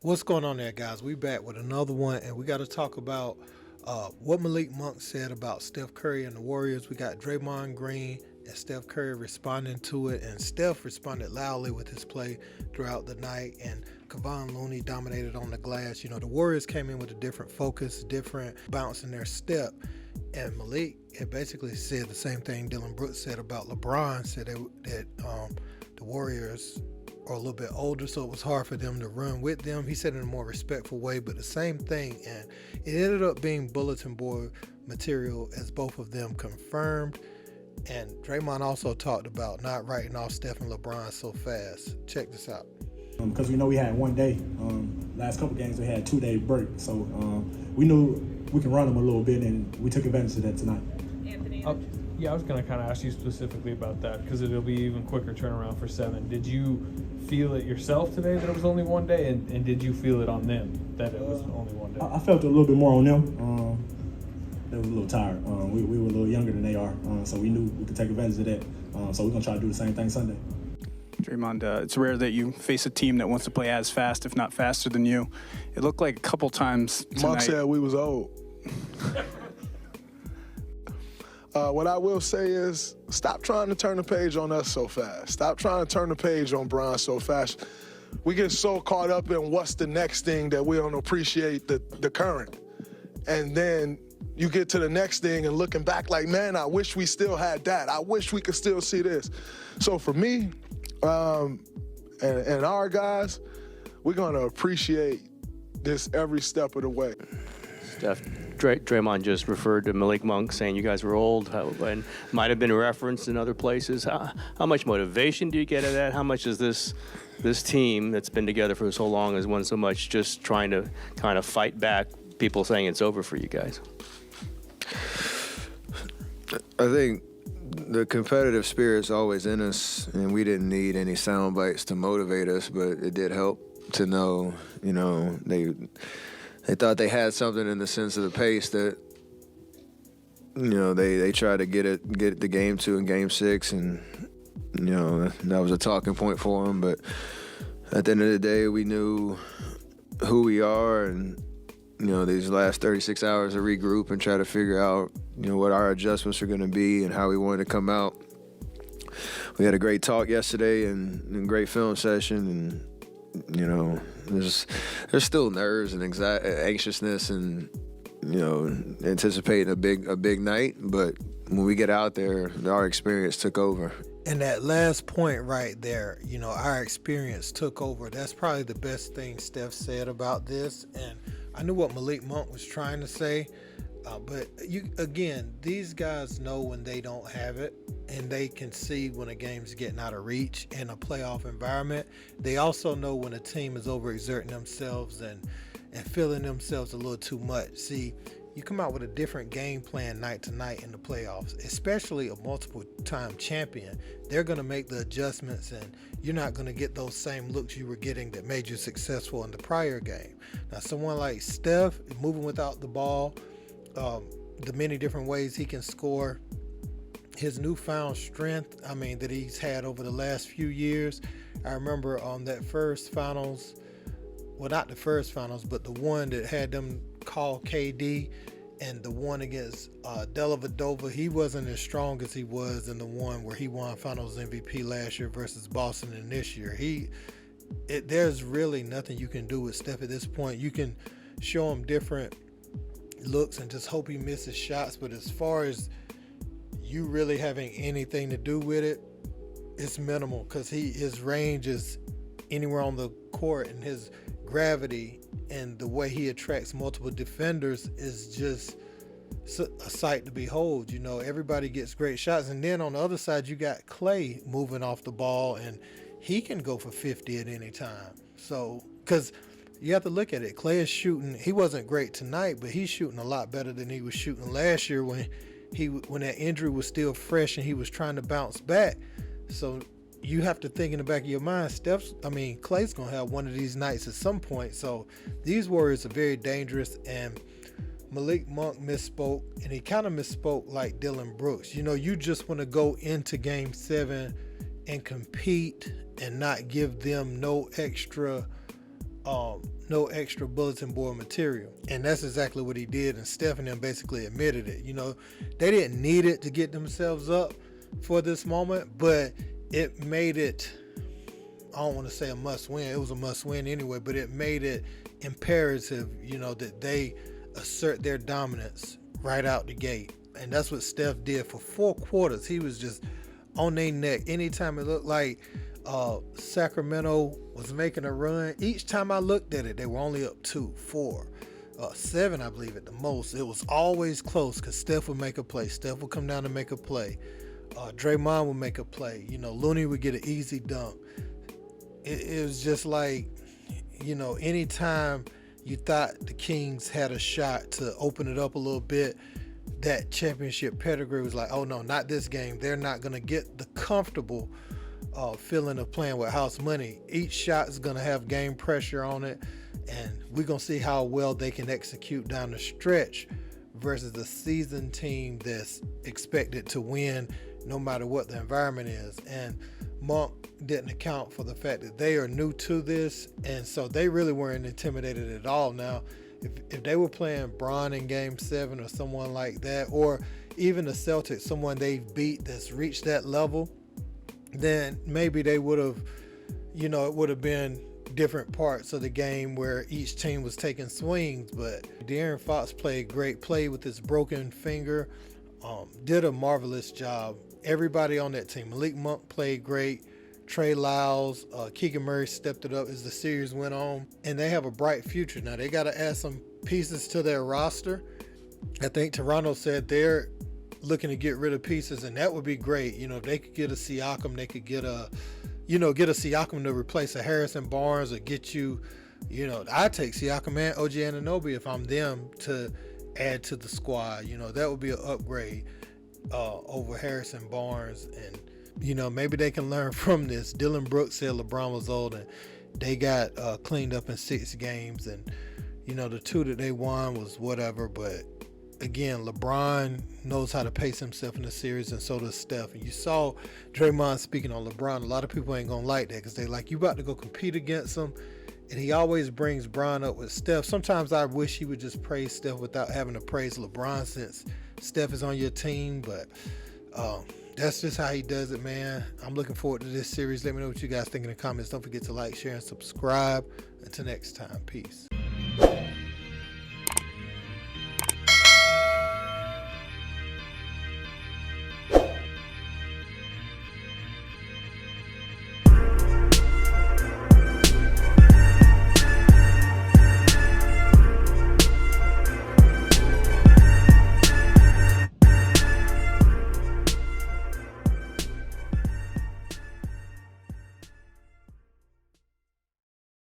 What's going on there, guys? We back with another one, and we got to talk about what Malik Monk said about Steph Curry and the Warriors. We got Draymond Green and Steph Curry responding to it, and Steph responded loudly with his play throughout the night, and Kevon Looney dominated on the glass. You know, the Warriors came in with a different focus, different bounce in their step, and Malik had basically said the same thing Dillon Brooks said about LeBron, said that the Warriors are a little bit older, so it was hard for them to run with them. He said it in a more respectful way, but the same thing, and it ended up being bulletin board material as both of them confirmed. And Draymond also talked about not writing off Steph and LeBron so fast. Check this out. Because we know we had 1 day. Last couple games we had 2-day break, so we knew we can run them a little bit, and we took advantage of that tonight. Anthony. Yeah, I was going to kind of ask you specifically about that because it'll be even quicker turnaround for 7. Did you feel it yourself today that it was only 1 day, and did you feel it on them that it was only 1 day? I felt it a little bit more on them. They were a little tired. We were a little younger than they are, so we knew we could take advantage of that. So we're going to try to do the same thing Sunday. Draymond, it's rare that you face a team that wants to play as fast, if not faster than you. It looked like a couple times tonight. Monk said we was old. What I will say is stop trying to turn the page on us so fast. Stop trying to turn the page on Bron so fast. We get so caught up in what's the next thing that we don't appreciate the current. And then you get to the next thing and looking back like, man, I wish we still had that. I wish we could still see this. So for me and our guys, we're going to appreciate this every step of the way. Steph, Draymond just referred to Malik Monk saying you guys were old and might have been referenced in other places. How much motivation do you get out of that? How much is this team that's been together for so long has won so much just trying to kind of fight back people saying it's over for you guys? I think the competitive spirit's always in us, and we didn't need any sound bites to motivate us, but it did help to know, they thought they had something in the sense of the pace that, they tried to get the game to in Game 6, and, that was a talking point for them. But at the end of the day, we knew who we are, and, these last 36 hours to regroup and try to figure out, what our adjustments are going to be and how we wanted to come out. We had a great talk yesterday and great film session, and, there's still nerves and anxiousness and, anticipating a big night. But when we get out there, our experience took over. And that last point right there, our experience took over. That's probably the best thing Steph said about this. And I knew what Malik Monk was trying to say. But these guys know when they don't have it, and they can see when a game's getting out of reach in a playoff environment. They also know when a team is overexerting themselves and feeling themselves a little too much. See, you come out with a different game plan night to night in the playoffs, especially a multiple-time champion. They're going to make the adjustments, and you're not going to get those same looks you were getting that made you successful in the prior game. Now, someone like Steph, moving without the ball, the many different ways he can score, his newfound strength, that he's had over the last few years. I remember on that first finals, well, not the first finals, but the one that had them call KD, and the one against Dellavedova, he wasn't as strong as he was in the one where he won Finals MVP last year versus Boston, and this year there's really nothing you can do with Steph at this point. You can show him different looks and just hope he misses shots, but as far as you really having anything to do with it, it's minimal, because his range is anywhere on the court, and his gravity and the way he attracts multiple defenders is just a sight to behold. Everybody gets great shots, and then on the other side you got Clay moving off the ball, and he can go for 50 at any time. So, because you have to look at it, Clay is shooting, he wasn't great tonight, but he's shooting a lot better than he was shooting last year when that injury was still fresh and he was trying to bounce back. So you have to think in the back of your mind, Clay's going to have one of these nights at some point. So these Warriors are very dangerous, and Malik Monk misspoke, and he kind of misspoke like Dillon Brooks. You just want to go into Game 7 and compete and not give them no extra no extra bulletin board material. And that's exactly what he did, and Steph and them basically admitted it. They didn't need it to get themselves up for this moment, but it made it, I don't want to say a must win, it was a must win anyway, but it made it imperative, that they assert their dominance right out the gate. And that's what Steph did for 4 quarters. He was just on their neck. Anytime it looked like Sacramento was making a run, each time I looked at it, they were only up 2, 4, 7, I believe at the most. It was always close because Steph would make a play. Steph would come down and make a play. Draymond would make a play. Looney would get an easy dunk. It was just like, anytime you thought the Kings had a shot to open it up a little bit, that championship pedigree was like, oh no, not this game. They're not going to get the comfortable feeling of playing with house money. Each shot is going to have game pressure on it, and we're going to see how well they can execute down the stretch versus a seasoned team that's expected to win no matter what the environment is. And Monk didn't account for the fact that they are new to this, and so they really weren't intimidated at all. Now, if they were playing Bron in Game 7 or someone like that, or even the Celtics, someone they've beat that's reached that level, then maybe they would have, it would have been different parts of the game where each team was taking swings. But De'Aaron Fox played great, played with his broken finger, did a marvelous job. Everybody on that team, Malik Monk played great. Trey Lyles, Keegan Murray stepped it up as the series went on, and they have a bright future. Now they got to add some pieces to their roster. I think Toronto said they're looking to get rid of pieces, and that would be great. If they could get a Siakam, they could get a Siakam to replace a Harrison Barnes, or get you, I take Siakam and OG Anunoby if I'm them to add to the squad. That would be an upgrade over Harrison Barnes. And maybe they can learn from this. Dillon Brooks said LeBron was old, and they got cleaned up in 6 games, and the 2 that they won was whatever. But again, LeBron knows how to pace himself in the series, and so does Steph. And you saw Draymond speaking on LeBron. A lot of people ain't gonna like that because they like, you about to go compete against him, and he always brings Bron up with Steph. Sometimes I wish he would just praise Steph without having to praise LeBron, since Steph is on your team. But that's just how he does it, man. I'm looking forward to this series. Let me know what you guys think in the comments. Don't forget to like, share, and subscribe. Until next time, peace.